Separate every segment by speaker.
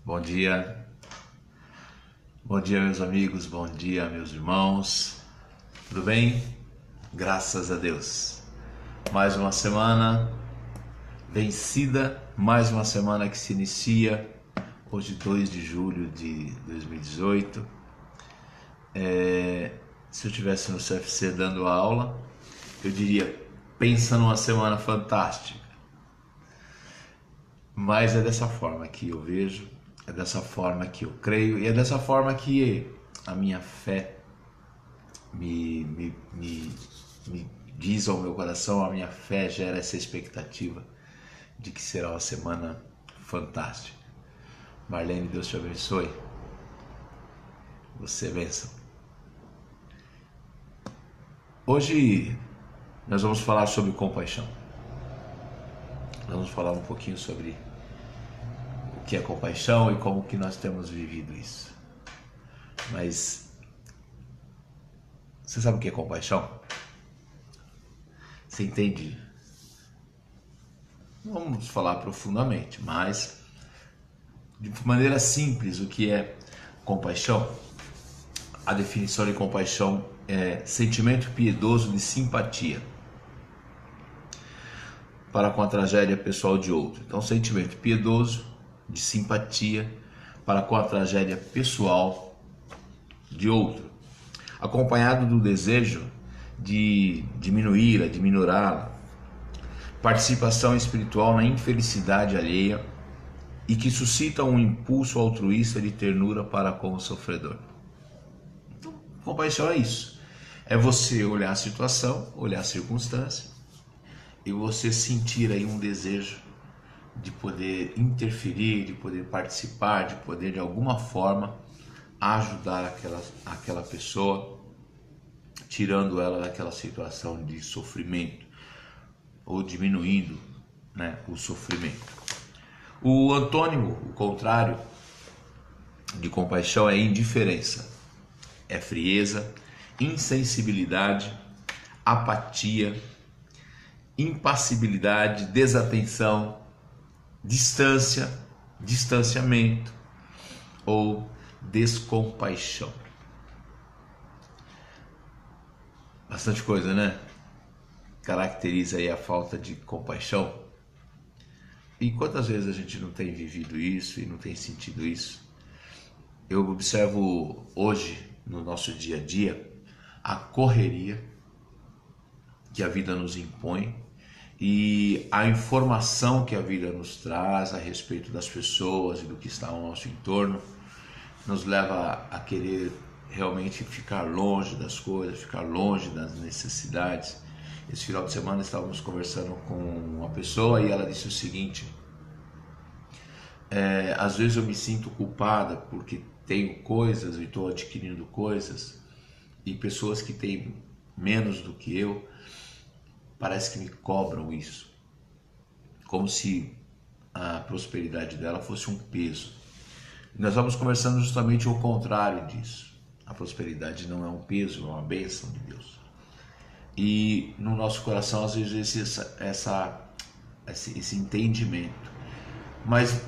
Speaker 1: Bom dia, meus amigos, bom dia, meus irmãos, tudo bem? Graças a Deus. Mais uma semana vencida, mais uma semana que se inicia, hoje 2 de julho de 2018. Se eu estivesse no CFC dando aula, eu diria, pensa numa semana fantástica. Mas é dessa forma que eu vejo, é dessa forma que eu creio e é dessa forma que a minha fé me diz ao meu coração, a minha fé gera essa expectativa de que será uma semana fantástica. Marlene, Deus te abençoe. Você é bênção. Hoje nós vamos falar sobre compaixão. Vamos falar um pouquinho sobre o que é compaixão e como que nós temos vivido isso. Mas você sabe o que é compaixão? Você entende? Não vamos falar profundamente, mas de maneira simples o que é compaixão. A definição de compaixão é sentimento piedoso de simpatia para com a tragédia pessoal de outro. Então, sentimento piedoso de simpatia para com a tragédia pessoal de outro, acompanhado do desejo de diminuí-la, de minorá-la, participação espiritual na infelicidade alheia e que suscita um impulso altruísta de ternura para com o sofredor. Então, compaixão é isso. É você olhar a situação, olhar a circunstância e você sentir aí um desejo de poder interferir, de poder participar, de poder de alguma forma ajudar aquela pessoa, tirando ela daquela situação de sofrimento ou diminuindo, o sofrimento. O antônimo, o contrário de compaixão é indiferença, é frieza, insensibilidade, apatia, impassibilidade, desatenção, distância, distanciamento ou descompaixão. Bastante coisa, né? Caracteriza aí a falta de compaixão. E quantas vezes a gente não tem vivido isso e não tem sentido isso? Eu observo hoje, no nosso dia a dia, a correria que a vida nos impõe e a informação que a vida nos traz a respeito das pessoas e do que está ao nosso entorno nos leva a querer realmente ficar longe das coisas, ficar longe das necessidades. Esse final de semana estávamos conversando com uma pessoa e ela disse o seguinte: às vezes eu me sinto culpada porque tenho coisas e estou adquirindo coisas e pessoas que têm menos do que eu parece que me cobram isso, como se a prosperidade dela fosse um peso. Nós vamos conversando justamente o contrário disso. A prosperidade não é um peso, é uma bênção de Deus. E no nosso coração às vezes esse entendimento. Mas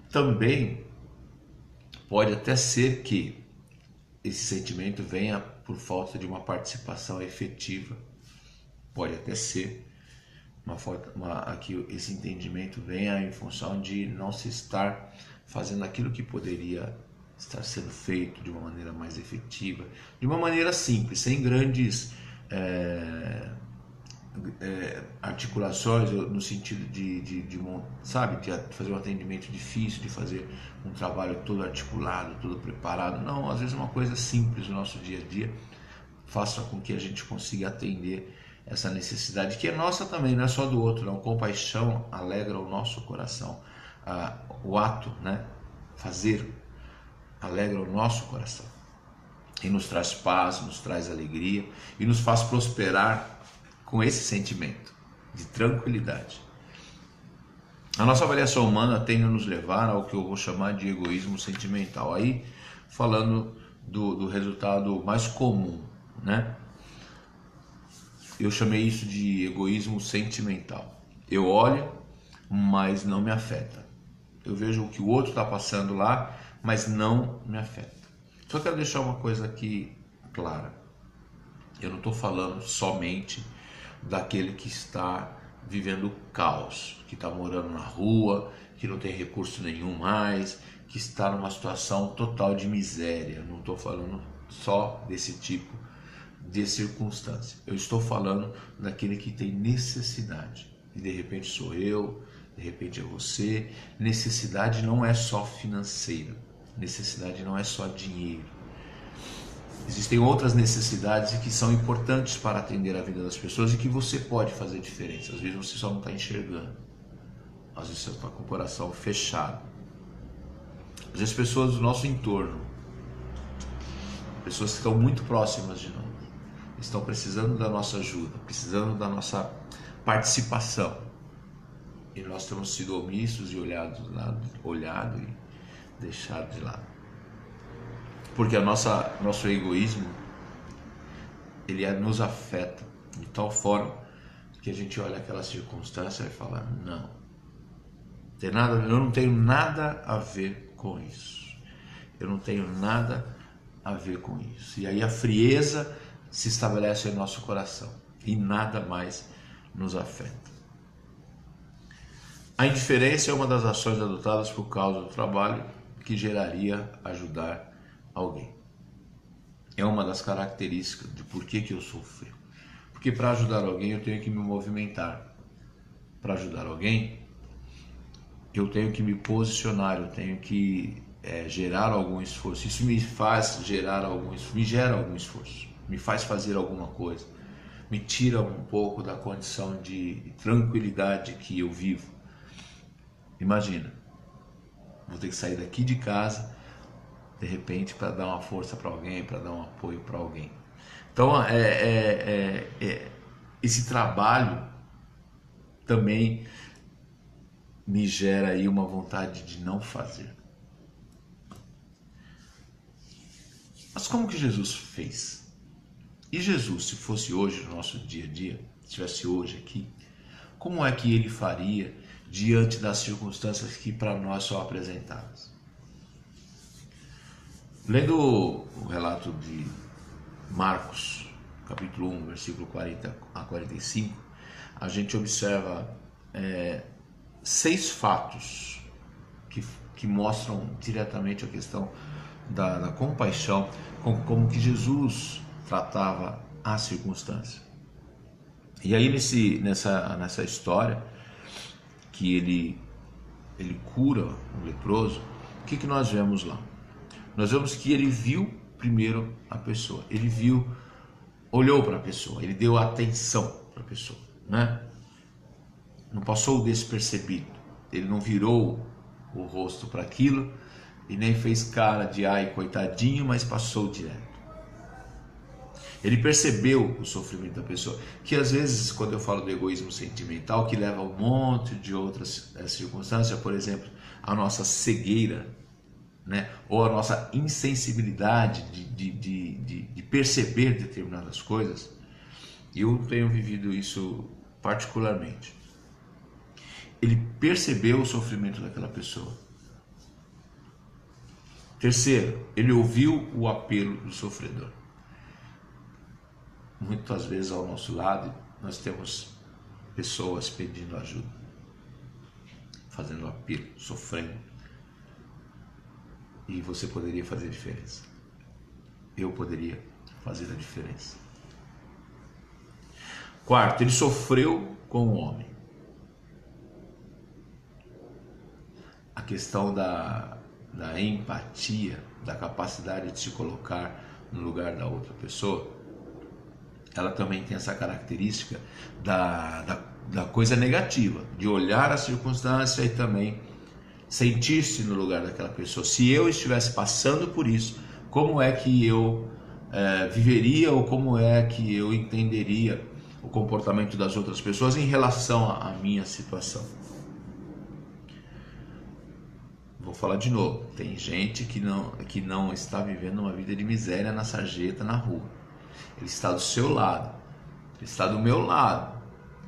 Speaker 1: também pode até ser que esse sentimento venha por falta de uma participação efetiva. Pode até ser que esse entendimento venha em função de não se estar fazendo aquilo que poderia estar sendo feito de uma maneira mais efetiva, de uma maneira simples, sem grandes articulações no sentido de fazer um atendimento difícil, de fazer um trabalho todo articulado, todo preparado. Não, às vezes uma coisa simples no nosso dia a dia faça com que a gente consiga atender essa necessidade que é nossa também, não é só do outro. Não. Compaixão alegra o nosso coração. O ato, fazer, alegra o nosso coração e nos traz paz, nos traz alegria e nos faz prosperar com esse sentimento de tranquilidade. A nossa avaliação humana tende a nos levar ao que eu vou chamar de egoísmo sentimental. Aí, falando do resultado mais comum, eu chamei isso de egoísmo sentimental. Eu olho, mas não me afeta. eu vejo o que o outro está passando lá, mas não me afeta. Só quero deixar uma coisa aqui clara. Eu não estou falando somente daquele que está vivendo caos, que está morando na rua, que não tem recurso nenhum mais, que está numa situação total de miséria. Não estou falando só desse tipo de circunstância. Eu estou falando daquele que tem necessidade. E de repente sou eu, de repente é você. Necessidade não é só financeira. Necessidade não é só dinheiro. Existem outras necessidades que são importantes para atender a vida das pessoas e que você pode fazer diferença. Às vezes você só não está enxergando. Às vezes você está com o coração fechado. Às vezes pessoas do nosso entorno, pessoas que estão muito próximas de nós, estão precisando da nossa ajuda, precisando da nossa participação. E nós temos sido omissos e olhado e deixado de lado. Porque nosso egoísmo, ele nos afeta de tal forma que a gente olha aquela circunstância e fala, não, eu não tenho nada a ver com isso. Eu não tenho nada a ver com isso. E aí a frieza se estabelece em nosso coração e nada mais nos afeta. A indiferença é uma das ações adotadas por causa do trabalho que geraria ajudar alguém. É uma das características de por que eu sofro. Porque para ajudar alguém eu tenho que me movimentar. Para ajudar alguém eu tenho que me posicionar, eu tenho que gerar algum esforço. Isso me faz gerar algum esforço, me gera algum esforço, me faz fazer alguma coisa, me tira um pouco da condição de tranquilidade que eu vivo. Imagina, vou ter que sair daqui de casa de repente para dar uma força para alguém, para dar um apoio para alguém. Então esse trabalho também me gera aí uma vontade de não fazer. Mas como que Jesus fez? E Jesus, se fosse hoje no nosso dia a dia, se estivesse hoje aqui, como é que ele faria diante das circunstâncias que para nós são apresentadas? Lendo o relato de Marcos, capítulo 1, versículo 40 a 45, a gente observa 6 fatos que mostram diretamente a questão da compaixão, como que Jesus tratava a circunstância. E aí nessa história que ele cura um leproso, o que nós vemos lá? Nós vemos que ele viu primeiro a pessoa, olhou para a pessoa, ele deu atenção para a pessoa, né? Não passou despercebido, ele não virou o rosto para aquilo e nem fez cara de ai coitadinho, mas passou direto. Ele percebeu o sofrimento da pessoa, que às vezes, quando eu falo do egoísmo sentimental, que leva a um monte de outras circunstâncias, por exemplo, a nossa cegueira, né? Ou a nossa insensibilidade de perceber determinadas coisas. Eu tenho vivido isso particularmente. Ele percebeu o sofrimento daquela pessoa. Terceiro, ele ouviu o apelo do sofredor. Muitas vezes ao nosso lado nós temos pessoas pedindo ajuda, fazendo apelo, sofrendo. E você poderia fazer a diferença. Eu poderia fazer a diferença. Quarto, ele sofreu com o homem. A questão da empatia, da capacidade de se colocar no lugar da outra pessoa, ela também tem essa característica da coisa negativa, de olhar a circunstância e também sentir-se no lugar daquela pessoa. Se eu estivesse passando por isso, como é que eu viveria ou como é que eu entenderia o comportamento das outras pessoas em relação à minha situação? Vou falar de novo, tem gente que não está vivendo uma vida de miséria na sarjeta, na rua. Ele está do seu lado, ele está do meu lado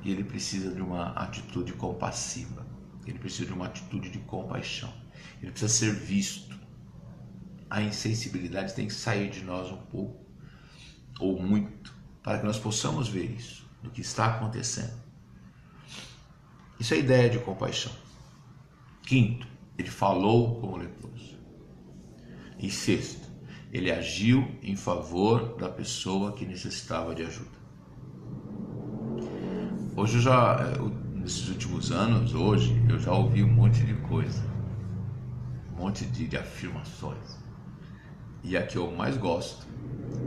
Speaker 1: e ele precisa de uma atitude compassiva. Ele precisa de uma atitude de compaixão. Ele precisa ser visto. A insensibilidade tem que sair de nós um pouco, ou muito, para que nós possamos ver isso, do que está acontecendo. Isso é a ideia de compaixão. Quinto, ele falou com o leproso. E sexto, ele agiu em favor da pessoa que necessitava de ajuda. Hoje nesses últimos anos, eu já ouvi um monte de coisa, um monte de afirmações. E a que eu mais gosto,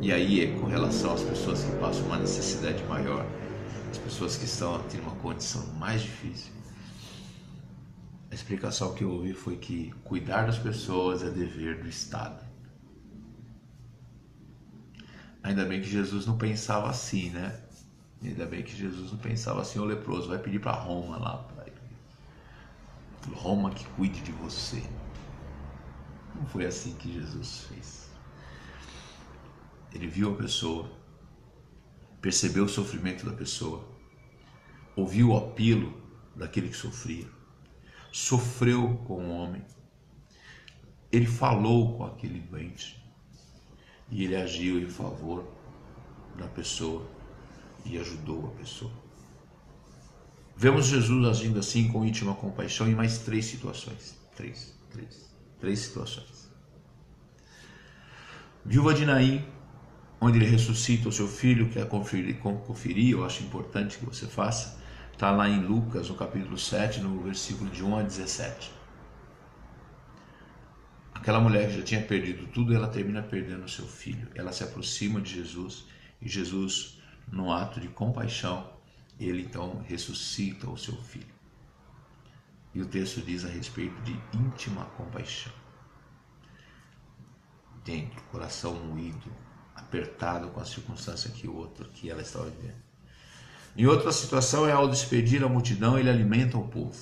Speaker 1: e aí é com relação às pessoas que passam uma necessidade maior, as pessoas que estão tendo uma condição mais difícil. A explicação que eu ouvi foi que cuidar das pessoas é dever do Estado. Ainda bem que Jesus não pensava assim, né? Ainda bem que Jesus não pensava assim: o leproso vai pedir para Roma lá, Roma que cuide de você. Não foi assim que Jesus fez. Ele viu a pessoa, percebeu o sofrimento da pessoa, ouviu o apelo daquele que sofria, sofreu com o homem, ele falou com aquele doente e ele agiu em favor da pessoa e ajudou a pessoa. Vemos Jesus agindo assim com íntima compaixão em mais três situações. Três situações. Viúva de Naim, onde ele ressuscita o seu filho, quer conferir, eu acho importante que você faça, está lá em Lucas, no capítulo 7, no versículo de 1 a 17. Aquela mulher que já tinha perdido tudo, ela termina perdendo o seu filho. Ela se aproxima de Jesus e Jesus, num ato de compaixão, ele então ressuscita o seu filho. E o texto diz a respeito de íntima compaixão. Dentro, coração moído, apertado com a circunstância que ela estava vivendo. Em outra situação é ao despedir a multidão, ele alimenta o povo.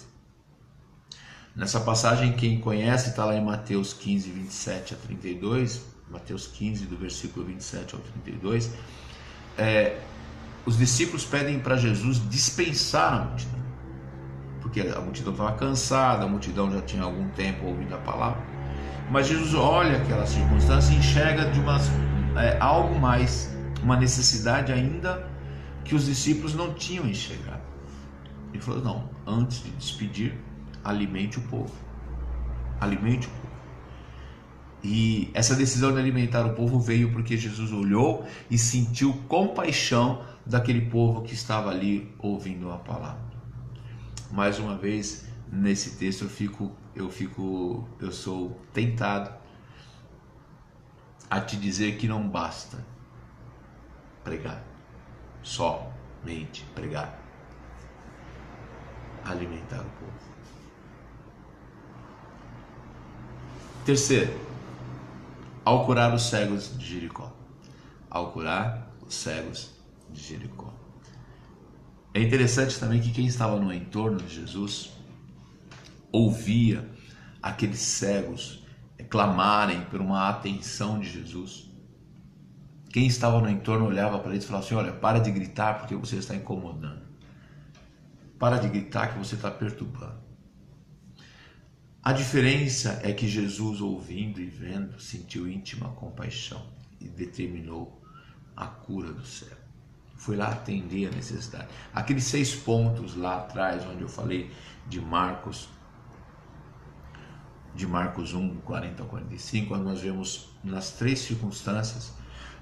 Speaker 1: Nessa passagem, quem conhece, está lá em Mateus 15, 27 a 32, Mateus 15, do versículo 27 ao 32, os discípulos pedem para Jesus dispensar a multidão, porque a multidão estava cansada, a multidão já tinha algum tempo ouvindo a palavra, mas Jesus olha aquela circunstância e enxerga de algo mais, uma necessidade ainda que os discípulos não tinham enxergado. Ele falou: não, antes de despedir, alimente o povo. Alimente o povo. E essa decisão de alimentar o povo veio porque Jesus olhou e sentiu compaixão daquele povo que estava ali ouvindo a palavra. Mais uma vez, nesse texto eu sou tentado a te dizer que não basta pregar, somente pregar, alimentar o povo. Terceiro, ao curar os cegos de Jericó. Ao curar os cegos de Jericó. É interessante também que quem estava no entorno de Jesus ouvia aqueles cegos clamarem por uma atenção de Jesus. Quem estava no entorno olhava para eles e falava assim: olha, para de gritar porque você está incomodando. Para de gritar que você está perturbando. A diferença é que Jesus, ouvindo e vendo, sentiu íntima compaixão e determinou a cura do cego. Foi lá atender a necessidade. Aqueles 6 pontos lá atrás, onde eu falei de Marcos 1, 40 a 45, onde nós vemos nas 3 circunstâncias,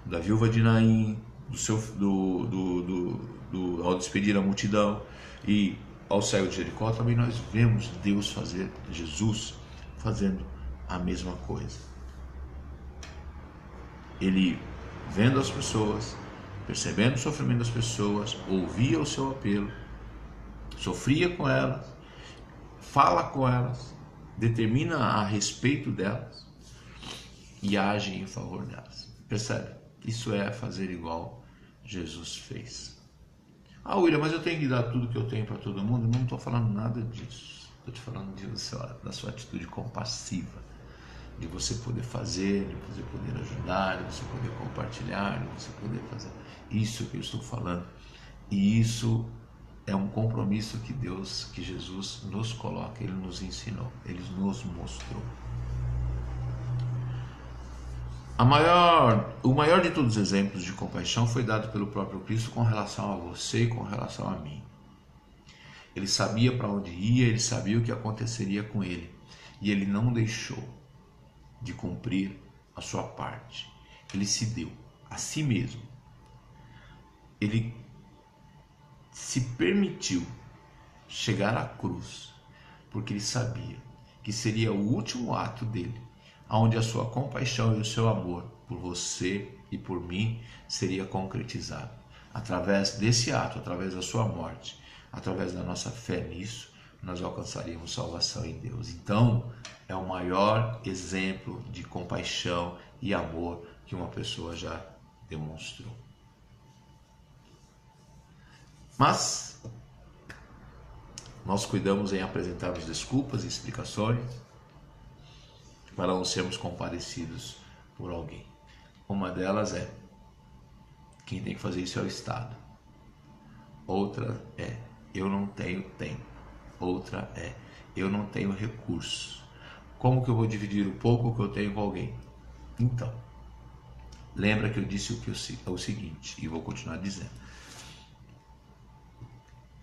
Speaker 1: da viúva de Naim, ao despedir a multidão e ao cego de Jericó, também nós vemos Jesus fazendo a mesma coisa. Ele, vendo as pessoas, percebendo o sofrimento das pessoas, ouvia o seu apelo, sofria com elas, fala com elas, determina a respeito delas e age em favor delas. Percebe? Isso é fazer igual Jesus fez. Ah, William, mas eu tenho que dar tudo que eu tenho para todo mundo? Não estou falando nada disso. Estou te falando da sua atitude compassiva, de você poder fazer, de você poder ajudar, de você poder compartilhar, de você poder fazer. Isso que eu estou falando. E isso é um compromisso que Jesus nos coloca, Ele nos ensinou, Ele nos mostrou. O maior de todos os exemplos de compaixão foi dado pelo próprio Cristo com relação a você e com relação a mim. Ele sabia para onde ia, ele sabia o que aconteceria com ele, e ele não deixou de cumprir a sua parte. Ele se deu a si mesmo. Ele se permitiu chegar à cruz, porque ele sabia que seria o último ato dele, onde a sua compaixão e o seu amor por você e por mim seria concretizado. Através desse ato, através da sua morte, através da nossa fé nisso, nós alcançaríamos salvação em Deus. Então, é o maior exemplo de compaixão e amor que uma pessoa já demonstrou. Mas nós cuidamos em apresentarmos desculpas e explicações para não sermos compadecidos por alguém. Uma delas é: quem tem que fazer isso é o Estado. Outra é: eu não tenho tempo. Outra é: eu não tenho recursos. Como que eu vou dividir o pouco que eu tenho com alguém? Então, lembra que eu disse o seguinte, e vou continuar dizendo.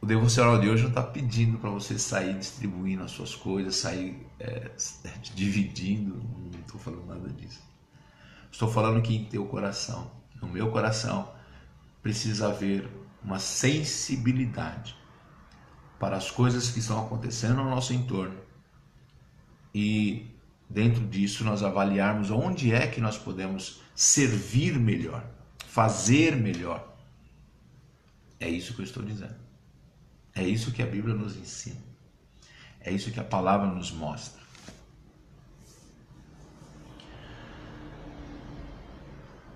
Speaker 1: O devocional de hoje não está pedindo para você sair distribuindo as suas coisas, sair dividindo, não estou falando nada disso. Estou falando que em teu coração, no meu coração, precisa haver uma sensibilidade para as coisas que estão acontecendo no nosso entorno. E dentro disso nós avaliarmos onde é que nós podemos servir melhor, fazer melhor. É isso que eu estou dizendo. É isso que a Bíblia nos ensina. É isso que a palavra nos mostra.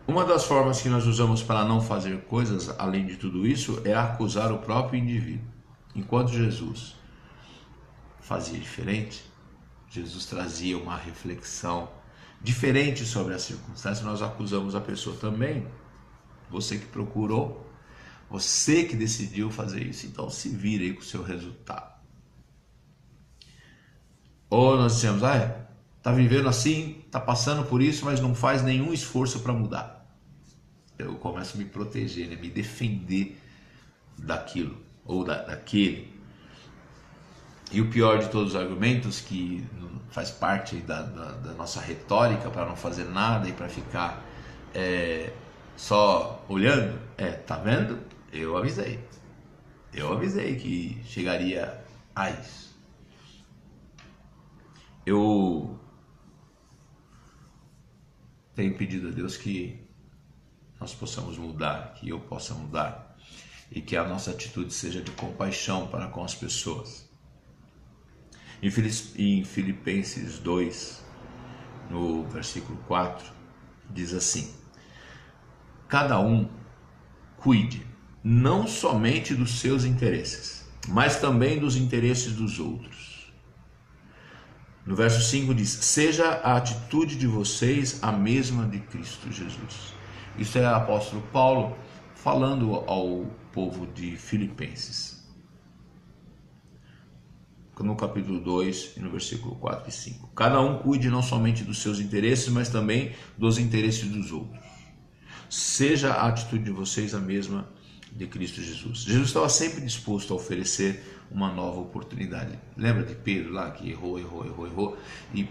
Speaker 1: Uma das formas que nós usamos para não fazer coisas, além de tudo isso, é acusar o próprio indivíduo. Enquanto Jesus fazia diferente, Jesus trazia uma reflexão diferente sobre a circunstância, nós acusamos a pessoa também. Você que procurou, você que decidiu fazer isso, então se vira aí com o seu resultado. Ou nós dizemos: tá vivendo assim, tá passando por isso, mas não faz nenhum esforço para mudar. Eu começo a me proteger, né? Me defender daquilo ou daquele. E o pior de todos os argumentos, que faz parte da nossa retórica para não fazer nada e para ficar só olhando, tá vendo? Eu avisei que chegaria a isso. Eu tenho pedido a Deus que nós possamos mudar, que eu possa mudar, e que a nossa atitude seja de compaixão para com as pessoas. Em Filipenses 2, no versículo 4, diz assim: cada um cuide não somente dos seus interesses, mas também dos interesses dos outros. No verso 5 diz: seja a atitude de vocês a mesma de Cristo Jesus. Isso é o apóstolo Paulo falando ao povo de Filipenses, no capítulo 2, no versículo 4 e 5. Cada um cuide não somente dos seus interesses, mas também dos interesses dos outros. Seja a atitude de vocês a mesma de Cristo Jesus. Jesus estava sempre disposto a oferecer uma nova oportunidade. Lembra de Pedro lá, que errou, e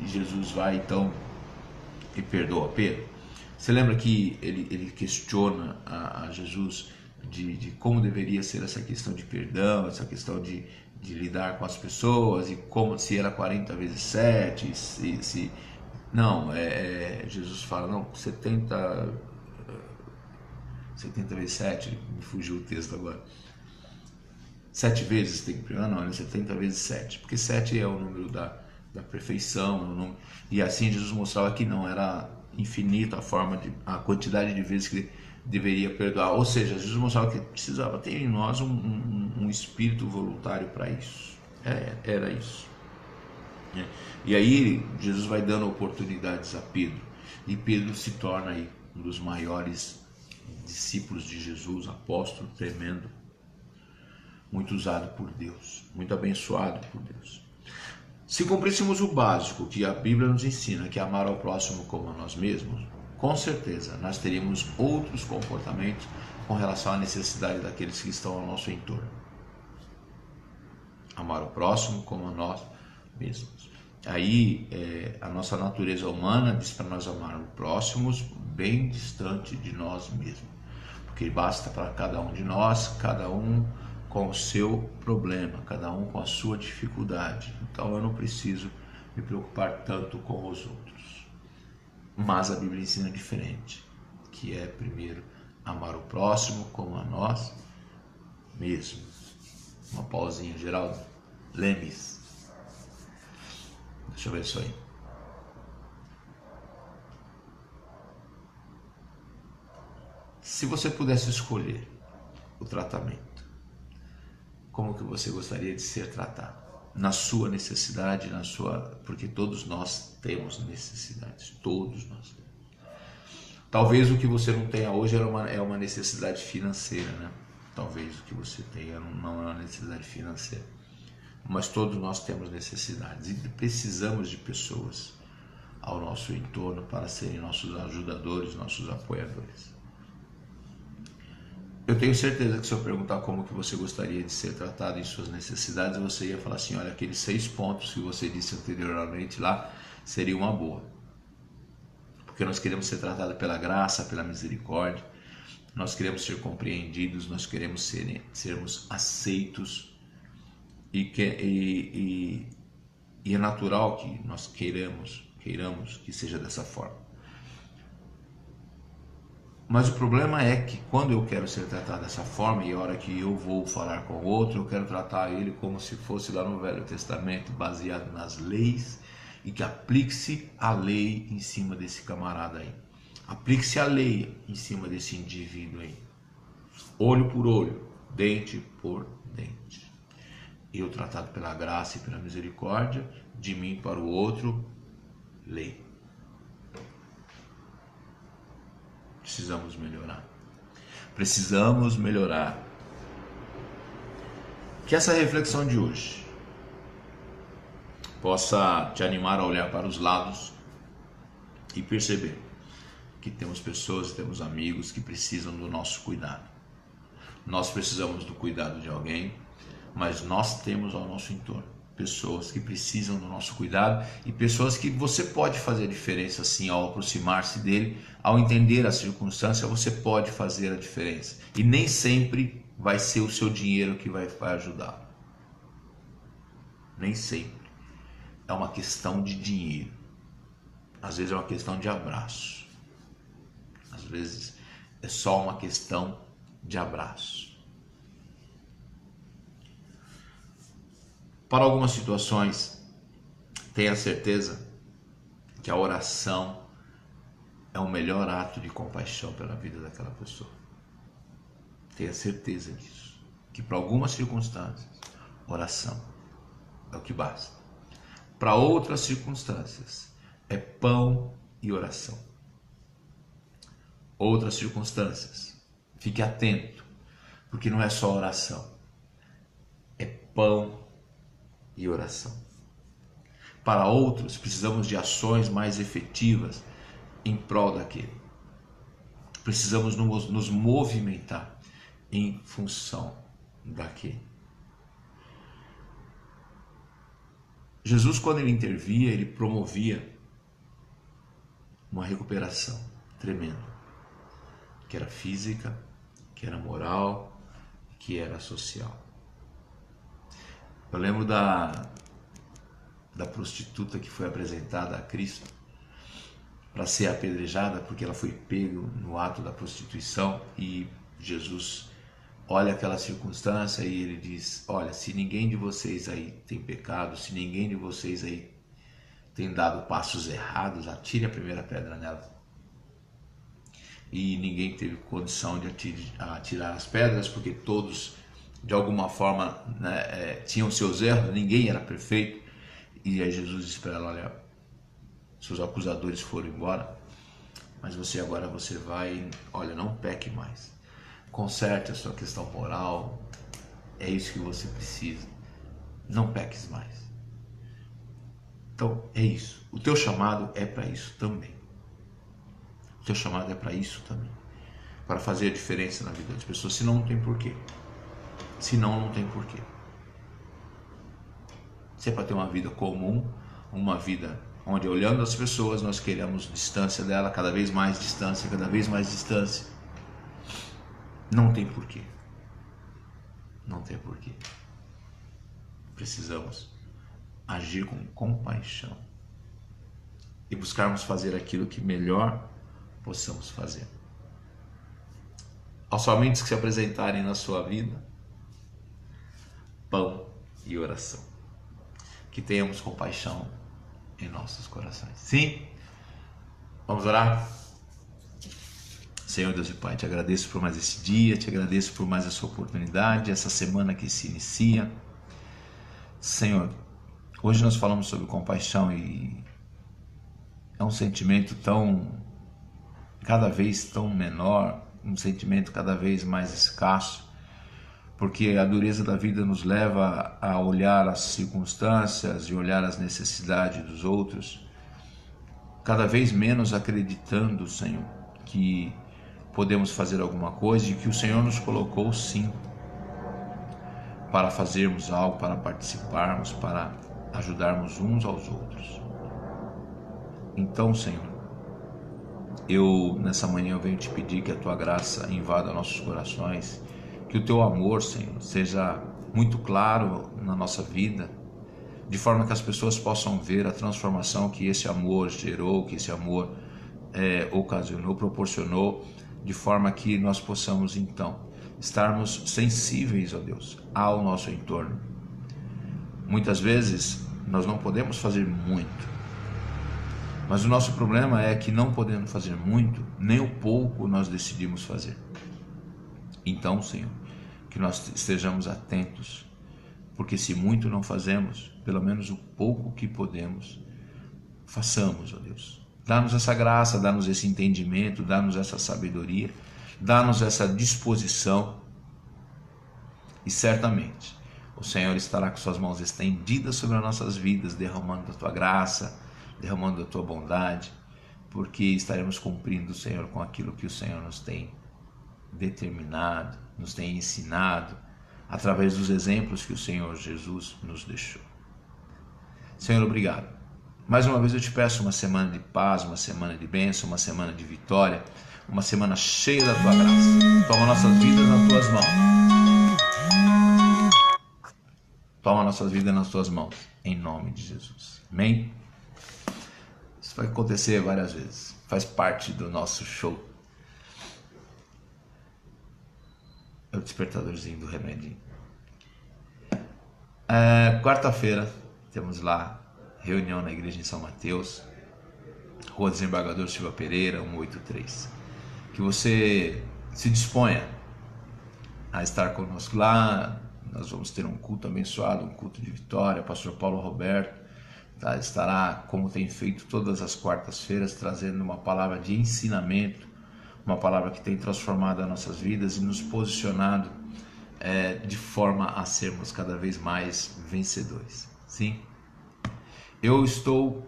Speaker 1: Jesus vai então e perdoa Pedro? Você lembra que ele questiona a Jesus de como deveria ser essa questão de perdão, essa questão de lidar com as pessoas, e como se era 40 vezes 7, Jesus fala, não, 70 vezes 7, me fugiu o texto agora, 7 vezes tem que perdoar, não, é 70 vezes 7, porque 7 é o número da perfeição, e assim Jesus mostrava que não era infinita a quantidade de vezes que deveria perdoar, ou seja, Jesus mostrava que precisava ter em nós um espírito voluntário para isso. Era isso. E aí Jesus vai dando oportunidades a Pedro, e Pedro se torna aí um dos maiores discípulos de Jesus, apóstolo tremendo. muito usado por Deus, muito abençoado por Deus. Se cumpríssemos o básico que a Bíblia nos ensina, que é amar ao próximo como a nós mesmos, com certeza nós teríamos outros comportamentos com relação à necessidade daqueles que estão ao nosso entorno. Amar o próximo como a nós mesmos. Aí a nossa natureza humana diz para nós amarmos próximos bem distante de nós mesmos, porque basta para cada um de nós, cada um com o seu problema, cada um com a sua dificuldade. Então eu não preciso me preocupar tanto com os outros. Mas a Bíblia ensina diferente, que é primeiro amar o próximo como a nós mesmos. Uma pausinha, Geraldo. Lemes. Deixa eu ver isso aí. Se você pudesse escolher o tratamento, como que você gostaria de ser tratado? Na sua necessidade, porque todos nós temos necessidades, todos nós temos. Talvez o que você não tenha hoje é uma necessidade financeira, né? Talvez o que você tenha não é uma necessidade financeira, mas todos nós temos necessidades e precisamos de pessoas ao nosso entorno para serem nossos ajudadores, nossos apoiadores. Eu tenho certeza que se eu perguntar como que você gostaria de ser tratado em suas necessidades, você ia falar assim, olha, aqueles 6 pontos que você disse anteriormente lá, seria uma boa. Porque nós queremos ser tratados pela graça, pela misericórdia, nós queremos ser compreendidos, nós queremos sermos aceitos e é natural que nós queiramos que seja dessa forma. Mas o problema é que quando eu quero ser tratado dessa forma e a hora que eu vou falar com o outro, eu quero tratar ele como se fosse lá no Velho Testamento, baseado nas leis, e que aplique-se a lei em cima desse camarada aí. Aplique-se a lei em cima desse indivíduo aí. Olho por olho, dente por dente. Eu tratado pela graça e pela misericórdia, de mim para o outro, lei. Precisamos melhorar. Precisamos melhorar. Que essa reflexão de hoje possa te animar a olhar para os lados e perceber que temos pessoas, temos amigos que precisam do nosso cuidado. Nós precisamos do cuidado de alguém, mas nós temos ao nosso entorno pessoas que precisam do nosso cuidado e pessoas que você pode fazer a diferença sim ao aproximar-se dele, ao entender a circunstância, você pode fazer a diferença. E nem sempre vai ser o seu dinheiro que vai ajudar. Nem sempre. É uma questão de dinheiro. Às vezes é uma questão de abraço. Às vezes é só uma questão de abraço. Para algumas situações, tenha certeza que a oração é o melhor ato de compaixão pela vida daquela pessoa. Tenha certeza disso. Que para algumas circunstâncias, oração é o que basta. Para outras circunstâncias, é pão e oração. Outras circunstâncias, fique atento, porque não é só oração, é pão e oração. Para outros, precisamos de ações mais efetivas em prol daquele. Precisamos nos movimentar em função daquele. Jesus, quando ele intervia, ele promovia uma recuperação tremenda, que era física, que era moral, que era social. Eu lembro da prostituta que foi apresentada a Cristo para ser apedrejada porque ela foi pega no ato da prostituição, e Jesus olha aquela circunstância e ele diz, olha, se ninguém de vocês aí tem pecado, se ninguém de vocês aí tem dado passos errados, atire a primeira pedra nela. E ninguém teve condição de atirar as pedras, porque todos de alguma forma, né, tinham seus erros, ninguém era perfeito. E aí Jesus disse para ela, olha, seus acusadores foram embora, mas você vai, olha, não peque mais, conserte a sua questão moral, É isso que você precisa. Não peques mais. Então, é isso. O teu chamado é para isso também. O teu chamado é para isso também. Para fazer a diferença na vida das pessoas. Senão não tem porquê. Senão não tem porquê. Se é para ter uma vida comum, uma vida onde olhando as pessoas nós queremos distância dela, cada vez mais distância, cada vez mais distância. Não tem porquê. Não tem porquê. Precisamos agir com compaixão e buscarmos fazer aquilo que melhor possamos fazer. Aos famintos que se apresentarem na sua vida, pão e oração. Que tenhamos compaixão em nossos corações. Sim? Vamos orar? Senhor Deus e Pai, te agradeço por mais esse dia, te agradeço por mais essa oportunidade, essa semana que se inicia. Senhor, hoje nós falamos sobre compaixão e é um sentimento cada vez tão menor, um sentimento cada vez mais escasso, porque a dureza da vida nos leva a olhar as circunstâncias e olhar as necessidades dos outros, cada vez menos acreditando, Senhor, que podemos fazer alguma coisa e que o Senhor nos colocou sim para fazermos algo, para participarmos, para ajudarmos uns aos outros. Então, Senhor, nessa manhã eu venho te pedir que a tua graça invada nossos corações, que o teu amor, Senhor, seja muito claro na nossa vida, de forma que as pessoas possam ver a transformação que esse amor gerou, que esse amor ocasionou, proporcionou, de forma que nós possamos então estarmos sensíveis, ó Deus, ao nosso entorno. Muitas vezes nós não podemos fazer muito, mas o nosso problema é que não podendo fazer muito, nem o pouco nós decidimos fazer. Então, Senhor, que nós estejamos atentos, porque se muito não fazemos, pelo menos o pouco que podemos, façamos, ó Deus. Dá-nos essa graça, dá-nos esse entendimento, dá-nos essa sabedoria, dá-nos essa disposição e certamente o Senhor estará com suas mãos estendidas sobre as nossas vidas, derramando a tua graça, derramando a tua bondade, porque estaremos cumprindo, Senhor, com aquilo que o Senhor nos tem determinado, nos tem ensinado, através dos exemplos que o Senhor Jesus nos deixou. Senhor, obrigado. Mais uma vez eu te peço uma semana de paz, uma semana de bênção, uma semana de vitória, uma semana cheia da tua graça. Toma nossas vidas nas tuas mãos. Toma nossas vidas nas tuas mãos, em nome de Jesus. Amém? Isso vai acontecer várias vezes, faz parte do nosso show. É o despertadorzinho do remedinho. Quarta-feira temos lá reunião na igreja em São Mateus, Rua Desembargador Silva Pereira, 183. Que você se disponha a estar conosco lá. Nós vamos ter um culto abençoado, um culto de vitória. O pastor Paulo Roberto estará, como tem feito todas as quartas-feiras, trazendo uma palavra de ensinamento, uma palavra que tem transformado as nossas vidas e nos posicionado de forma a sermos cada vez mais vencedores. Sim? Eu estou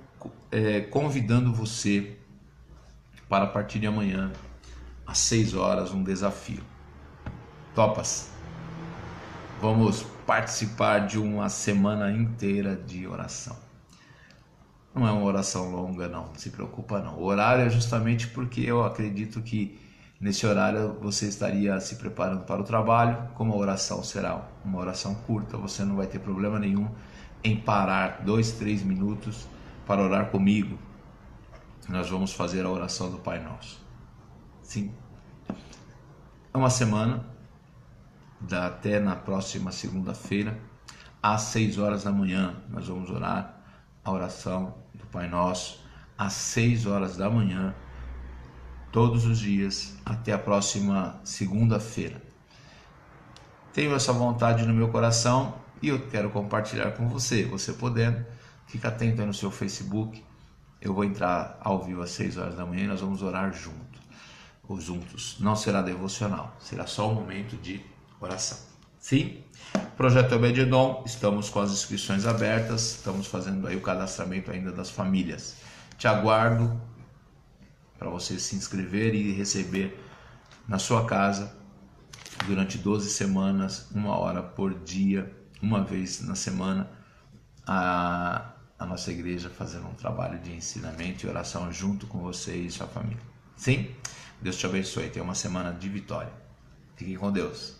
Speaker 1: convidando você para a partir de amanhã, às 6 horas, um desafio. Topas? Vamos participar de uma semana inteira de oração. Não é uma oração longa, não se preocupa não. O horário é justamente porque eu acredito que nesse horário você estaria se preparando para o trabalho, como a oração será uma oração curta, você não vai ter problema nenhum em parar 2-3 minutos para orar comigo. Nós vamos fazer a oração do Pai Nosso. Sim. É uma semana, até na próxima segunda-feira, às 6 horas da manhã, nós vamos orar a oração do Pai Nosso, às 6 horas da manhã, todos os dias, até a próxima segunda-feira. Tenho essa vontade no meu coração e eu quero compartilhar com você. Você podendo, fica atento aí no seu Facebook. Eu vou entrar ao vivo às 6 horas da manhã e nós vamos orar juntos. Não será devocional, será só um momento de oração. Sim? Projeto Obed-Edom, estamos com as inscrições abertas, estamos fazendo aí o cadastramento ainda das famílias. Te aguardo para você se inscrever e receber na sua casa, durante 12 semanas, 1 hora por dia, uma vez na semana, a nossa igreja fazendo um trabalho de ensinamento e oração junto com você e sua família. Sim? Deus te abençoe. Tenha uma semana de vitória. Fiquem com Deus.